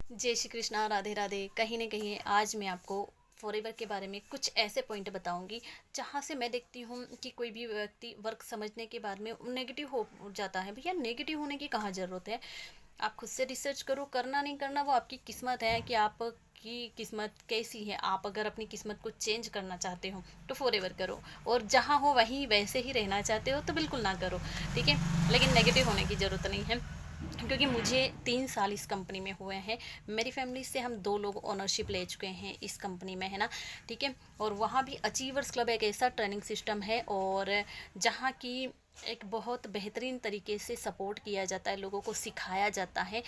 जय श्री कृष्णा, राधे राधे। कहीं न कहीं आज मैं आपको फॉरएवर के बारे में कुछ ऐसे पॉइंट बताऊंगी जहां से मैं देखती हूँ कि कोई भी व्यक्ति वर्क समझने के बाद में नेगेटिव हो जाता है। भैया नेगेटिव होने की कहाँ ज़रूरत है। आप खुद से रिसर्च करो, करना नहीं करना वो आपकी किस्मत है कि आपकी किस्मत कैसी है। आप अगर अपनी किस्मत को चेंज करना चाहते हो तो फॉरएवर करो, और जहाँ हो वहीं वैसे ही रहना चाहते हो तो बिल्कुल ना करो, ठीक है। लेकिन नेगेटिव होने की ज़रूरत नहीं है, क्योंकि मुझे 3 साल इस कंपनी में हुए हैं। मेरी फैमिली से हम 2 लोग ओनरशिप ले चुके हैं इस कंपनी में, है ना, ठीक है। और वहाँ भी अचीवर्स क्लब एक ऐसा ट्रेनिंग सिस्टम है, और जहाँ की एक बहुत बेहतरीन तरीके से सपोर्ट किया जाता है, लोगों को सिखाया जाता है,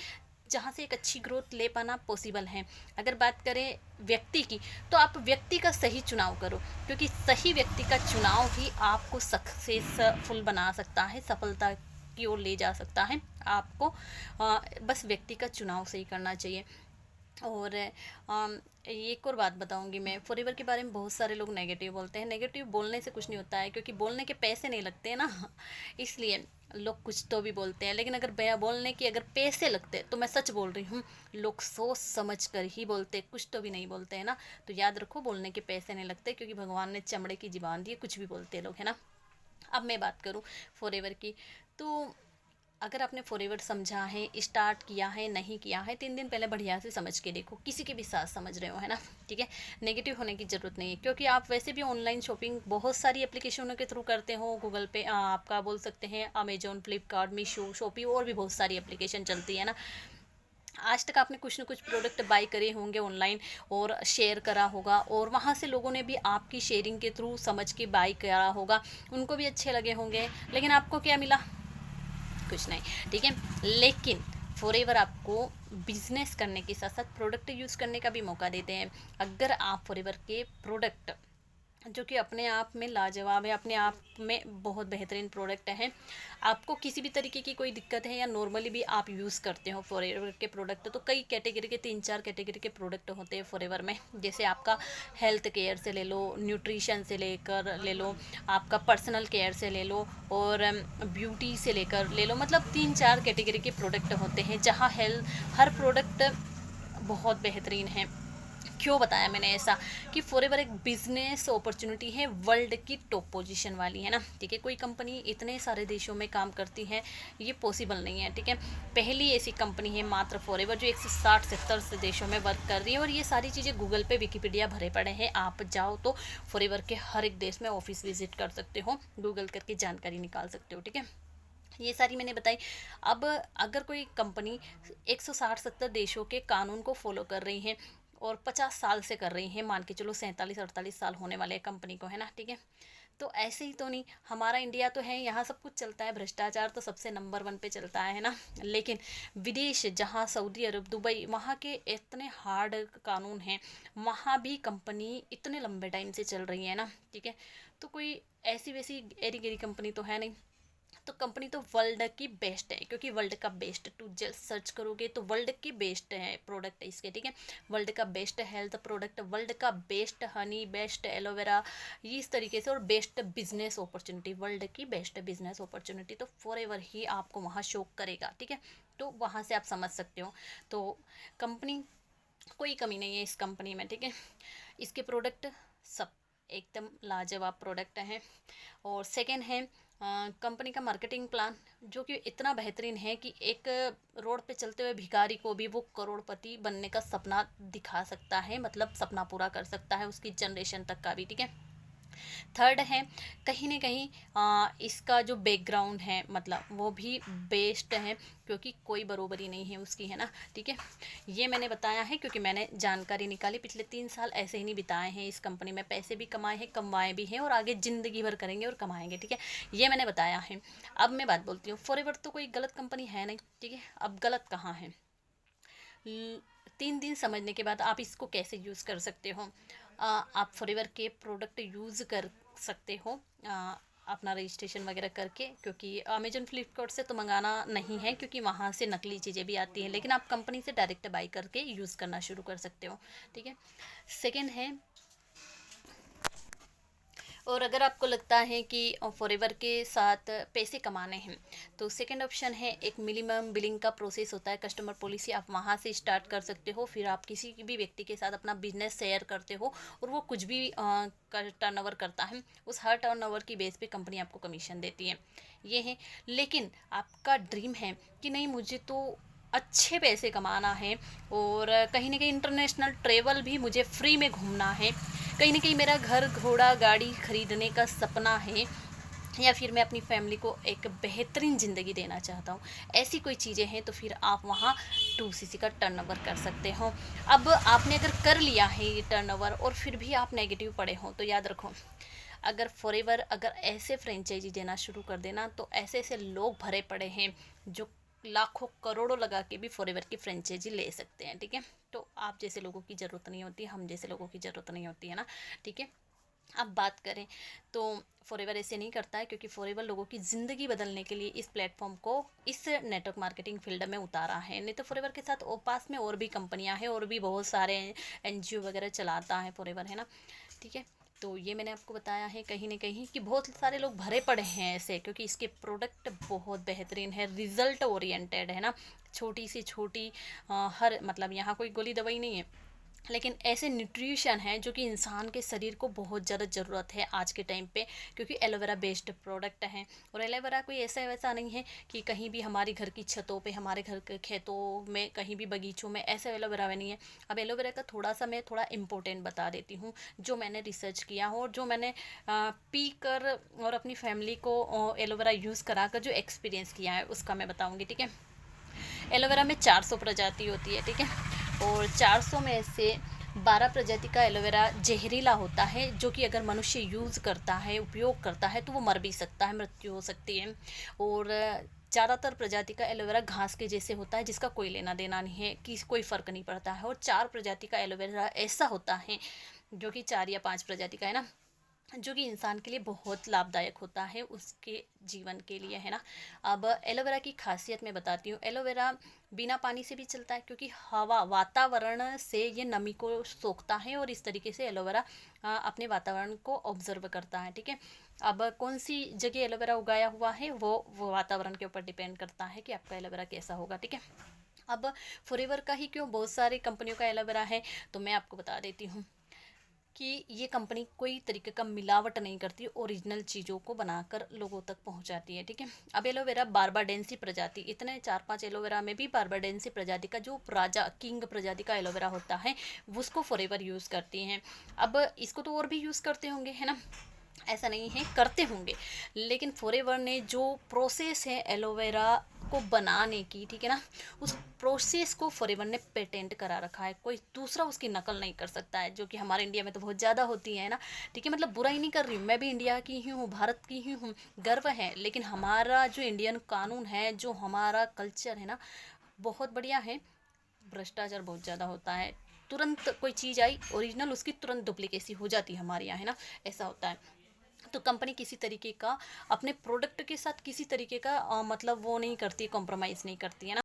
जहाँ से एक अच्छी ग्रोथ ले पाना पॉसिबल है। अगर बात करें व्यक्ति की, तो आप व्यक्ति का सही चुनाव करो, क्योंकि सही व्यक्ति का चुनाव ही आपको सक्सेसफुल बना सकता है, सफलता की ओर ले जा सकता है आपको। बस व्यक्ति का चुनाव सही करना चाहिए। और एक और बात बताऊंगी मैं, फॉरएवर के बारे में बहुत सारे लोग नेगेटिव बोलते हैं। नेगेटिव बोलने से कुछ नहीं होता है, क्योंकि बोलने के पैसे नहीं लगते हैं ना इसलिए लोग कुछ तो भी बोलते हैं। लेकिन अगर बया बोलने के अगर पैसे लगते तो मैं सच बोल रही हूँ, लोग सोच समझ कर ही बोलते, कुछ तो भी नहीं बोलते हैं ना। तो याद रखो, बोलने के पैसे नहीं लगते, क्योंकि भगवान ने चमड़े की ज़ुबान दी है, कुछ भी बोलते हैं लोग, है ना। अब मैं बात करूँ फॉरएवर की, तो अगर आपने फॉरएवर समझा है, स्टार्ट किया है, नहीं किया है, 3 दिन पहले बढ़िया से समझ के देखो, किसी के भी साथ समझ रहे हो, है ना, ठीक है। नेगेटिव होने की ज़रूरत नहीं है, क्योंकि आप वैसे भी ऑनलाइन शॉपिंग बहुत सारी एप्लीकेशनों के थ्रू करते हो। गूगल पे आपका बोल सकते हैं, अमेजोन, फ्लिपकार्ट, मीशो, शॉपी, और भी बहुत सारी एप्लीकेशन चलती है ना। आज तक आपने कुछ ना कुछ प्रोडक्ट बाई करे होंगे ऑनलाइन, और शेयर करा होगा, और वहाँ से लोगों ने भी आपकी शेयरिंग के थ्रू समझ के बाई करा होगा, उनको भी अच्छे लगे होंगे। लेकिन आपको क्या मिला? कुछ नहीं, ठीक है। लेकिन फॉरएवर आपको बिजनेस करने के साथ साथ प्रोडक्ट यूज़ करने का भी मौका देते हैं। अगर आप फॉरएवर के प्रोडक्ट, जो कि अपने आप में लाजवाब है, अपने आप में बहुत बेहतरीन प्रोडक्ट है, आपको किसी भी तरीके की कोई दिक्कत है, या नॉर्मली भी आप यूज़ करते हो फॉरएवर के प्रोडक्ट, तो कई कैटेगरी के, 3-4 कैटेगरी के प्रोडक्ट होते हैं फॉरएवर में। जैसे आपका हेल्थ केयर से ले लो, न्यूट्रिशन से लेकर ले लो, आपका पर्सनल केयर से ले लो, और ब्यूटी से लेकर ले लो, मतलब 3-4 कैटेगरी के प्रोडक्ट होते हैं, जहाँ हेल्थ हर प्रोडक्ट बहुत बेहतरीन है। क्यों बताया मैंने ऐसा, कि फॉरएवर एक बिजनेस अपॉर्चुनिटी है, वर्ल्ड की टॉप पोजीशन वाली, है ना, ठीक है। कोई कंपनी इतने सारे देशों में काम करती है, ये पॉसिबल नहीं है, ठीक है। पहली ऐसी कंपनी है मात्र फॉरएवर, जो 160-70 से देशों में वर्क कर रही है। और ये सारी चीज़ें गूगल पे, विकिपीडिया भरे पड़े हैं, आप जाओ तो फॉरएवर के हर एक देश में ऑफिस विजिट कर सकते हो, गूगल करके जानकारी निकाल सकते हो, ठीक है। ये सारी मैंने बताई। अब अगर कोई कंपनी 160-70 देशों के कानून को फॉलो कर रही है, और 50 साल से कर रही है, मान के चलो 47-48 साल होने वाले हैं कंपनी को, है ना, ठीक है। तो ऐसे ही तो नहीं, हमारा इंडिया तो है, यहाँ सब कुछ चलता है, भ्रष्टाचार तो सबसे नंबर 1 पे चलता है ना। लेकिन विदेश, जहाँ सऊदी अरब, दुबई, वहाँ के इतने हार्ड कानून हैं, वहाँ भी कंपनी इतने लंबे टाइम से चल रही है ना, ठीक है। तो कोई ऐसी वैसी एरी गेरी कंपनी तो है नहीं। तो कंपनी तो वर्ल्ड की बेस्ट है, क्योंकि वर्ल्ड का बेस्ट टू सर्च करोगे तो वर्ल्ड की बेस्ट है प्रोडक्ट इसके, ठीक है। वर्ल्ड का बेस्ट हेल्थ प्रोडक्ट, वर्ल्ड का बेस्ट हनी, बेस्ट एलोवेरा, इस तरीके से, और बेस्ट बिजनेस अपॉर्चुनिटी, वर्ल्ड की बेस्ट बिजनेस अपॉर्चुनिटी तो फॉरएवर ही आपको वहाँ शो करेगा, ठीक है। तो वहाँ से आप समझ सकते हो। तो कंपनी, कोई कमी नहीं है इस कंपनी में, ठीक है। इसके प्रोडक्ट सब एकदम लाजवाब प्रोडक्ट हैं। और सेकेंड है कंपनी का मार्केटिंग प्लान, जो कि इतना बेहतरीन है कि एक रोड पे चलते हुए भिखारी को भी वो करोड़पति बनने का सपना दिखा सकता है, मतलब सपना पूरा कर सकता है, उसकी जनरेशन तक का भी, ठीक है। थर्ड है, कहीं ना कहीं इसका जो बैकग्राउंड है, मतलब वो भी बेस्ट है, क्योंकि कोई बरोबरी नहीं है उसकी, है ना, ठीक है। ये मैंने बताया है क्योंकि मैंने जानकारी निकाली, पिछले 3 साल ऐसे ही नहीं बिताए हैं इस कंपनी में, पैसे भी कमाए हैं, कमाए भी हैं, और आगे ज़िंदगी भर करेंगे और कमाएंगे, ठीक है। ये मैंने बताया है। अब मैं बात बोलती हूँ, फॉरएवर तो कोई गलत कंपनी है नहीं, ठीक है। अब गलत कहाँ है? 3 दिन समझने के बाद आप इसको कैसे यूज़ कर सकते हो। आप फॉरएवर के प्रोडक्ट यूज़ कर सकते हो, अपना रजिस्ट्रेशन वगैरह करके, क्योंकि अमेजन फ्लिपकार्ट से तो मंगाना नहीं है, क्योंकि वहाँ से नकली चीज़ें भी आती हैं। लेकिन आप कंपनी से डायरेक्ट बाई करके यूज़ करना शुरू कर सकते हो, ठीक है। सेकेंड है, और अगर आपको लगता है कि फॉरएवर के साथ पैसे कमाने हैं, तो सेकंड ऑप्शन है, एक मिनिमम बिलिंग का प्रोसेस होता है, कस्टमर पॉलिसी, आप वहाँ से स्टार्ट कर सकते हो। फिर आप किसी भी व्यक्ति के साथ अपना बिजनेस शेयर करते हो और वो कुछ भी टर्नओवर करता है, उस हर टर्नओवर की बेस पे कंपनी आपको कमीशन देती है। ये है। लेकिन आपका ड्रीम है कि नहीं, मुझे तो अच्छे पैसे कमाना है और कहीं ना कहीं इंटरनेशनल ट्रेवल भी मुझे फ्री में घूमना है, कहीं ना कहीं मेरा घर घोड़ा गाड़ी खरीदने का सपना है, या फिर मैं अपनी फैमिली को एक बेहतरीन ज़िंदगी देना चाहता हूँ, ऐसी कोई चीज़ें हैं, तो फिर आप वहाँ 2cc का टर्नओवर कर सकते हो। अब आपने अगर कर लिया है ये टर्नओवर और फिर भी आप नेगेटिव पड़े हो, तो याद रखो, अगर फॉरएवर अगर ऐसे फ्रेंचाइजी देना शुरू कर देना, तो ऐसे ऐसे लोग भरे पड़े हैं जो लाखों करोड़ों लगा के भी फॉरएवर की फ्रेंचाइजी ले सकते हैं। ठीक है, तो आप जैसे लोगों की ज़रूरत नहीं होती, हम जैसे लोगों की ज़रूरत नहीं होती है ना। ठीक है, अब बात करें तो फॉरएवर ऐसे नहीं करता है, क्योंकि फॉरएवर लोगों की ज़िंदगी बदलने के लिए इस प्लेटफॉर्म को, इस नेटवर्क मार्केटिंग फील्ड में उतारा है। नहीं तो फॉरएवर के साथ पास में और भी कंपनियां हैं और भी बहुत सारे एनजीओ वगैरह चलाता है फॉरएवर, है ना। ठीक है, तो ये मैंने आपको बताया है कहीं ना कहीं कि बहुत सारे लोग भरे पड़े हैं ऐसे, क्योंकि इसके प्रोडक्ट बहुत बेहतरीन है, रिजल्ट ओरिएंटेड है ना। छोटी सी छोटी हर मतलब यहाँ कोई गोली दवाई नहीं है, लेकिन ऐसे न्यूट्रिशन है जो कि इंसान के शरीर को बहुत ज़्यादा ज़रूरत है आज के टाइम पे, क्योंकि एलोवेरा बेस्ड प्रोडक्ट है। और एलोवेरा कोई ऐसा वैसा नहीं है कि कहीं भी हमारी घर की छतों पे, हमारे घर के खेतों में, कहीं भी बगीचों में ऐसा एलोवेरा नहीं है। अब एलोवेरा का मैं थोड़ा इम्पोर्टेंट बता देती हूँ, जो मैंने रिसर्च किया हो और जो मैंने पी कर और अपनी फैमिली को एलोवेरा यूज़ करा कर जो एक्सपीरियंस किया है, उसका मैं बताऊँगी। ठीक है, एलोवेरा में 400 प्रजाति होती है। ठीक है, और 400 में से 12 प्रजाति का एलोवेरा जहरीला होता है, जो कि अगर मनुष्य यूज़ करता है, उपयोग करता है, तो वो मर भी सकता है, मृत्यु हो सकती है। और ज़्यादातर प्रजाति का एलोवेरा घास के जैसे होता है, जिसका कोई लेना देना नहीं है, कि कोई फ़र्क नहीं पड़ता है। और 4 प्रजाति का एलोवेरा ऐसा होता है, जो कि 4 या 5 प्रजाति का है ना, जो कि इंसान के लिए बहुत लाभदायक होता है, उसके जीवन के लिए, है ना। अब एलोवेरा की खासियत मैं बताती हूँ। एलोवेरा बिना पानी से भी चलता है, क्योंकि हवा, वातावरण से ये नमी को सोखता है और इस तरीके से एलोवेरा अपने वातावरण को ऑब्जर्व करता है। ठीक है, अब कौन सी जगह एलोवेरा उगाया हुआ है, वो वातावरण के ऊपर डिपेंड करता है कि आपका एलोवेरा कैसा होगा। ठीक है, अब फॉरएवर का ही क्यों, बहुत सारी कंपनियों का एलोवेरा है, तो मैं आपको बता देती हूँ कि ये कंपनी कोई तरीके का मिलावट नहीं करती, ओरिजिनल चीज़ों को बनाकर लोगों तक पहुंचाती है। ठीक है, अब एलोवेरा बारबाडेंसी प्रजाति, इतने 4-5 एलोवेरा में भी बारबाडेंसी प्रजाति का जो राजा किंग प्रजाति का एलोवेरा होता है, उसको फॉरएवर यूज़ करती हैं। अब इसको तो और भी यूज़ करते होंगे, है ना, ऐसा नहीं है, करते होंगे, लेकिन फॉरएवर ने जो प्रोसेस है एलोवेरा को बनाने की, ठीक है ना, उस प्रोसेस को फॉरएवर ने पेटेंट करा रखा है, कोई दूसरा उसकी नकल नहीं कर सकता है, जो कि हमारे इंडिया में तो बहुत ज़्यादा होती है ना। ठीक है, मतलब बुराई नहीं कर रही हूँ, मैं भी इंडिया की ही हूँ, भारत की ही हूँ, गर्व है, लेकिन हमारा जो इंडियन कानून है, जो हमारा कल्चर है ना, बहुत बढ़िया है। भ्रष्टाचार बहुत ज़्यादा होता है, तुरंत कोई चीज़ आई ओरिजिनल, उसकी तुरंत डुप्लीकेसी हो जाती है हमारे यहाँ, है ना, ऐसा होता है। तो कंपनी किसी तरीके का अपने प्रोडक्ट के साथ किसी तरीके का मतलब वो नहीं करती, कॉम्प्रोमाइज़ नहीं करती, है ना।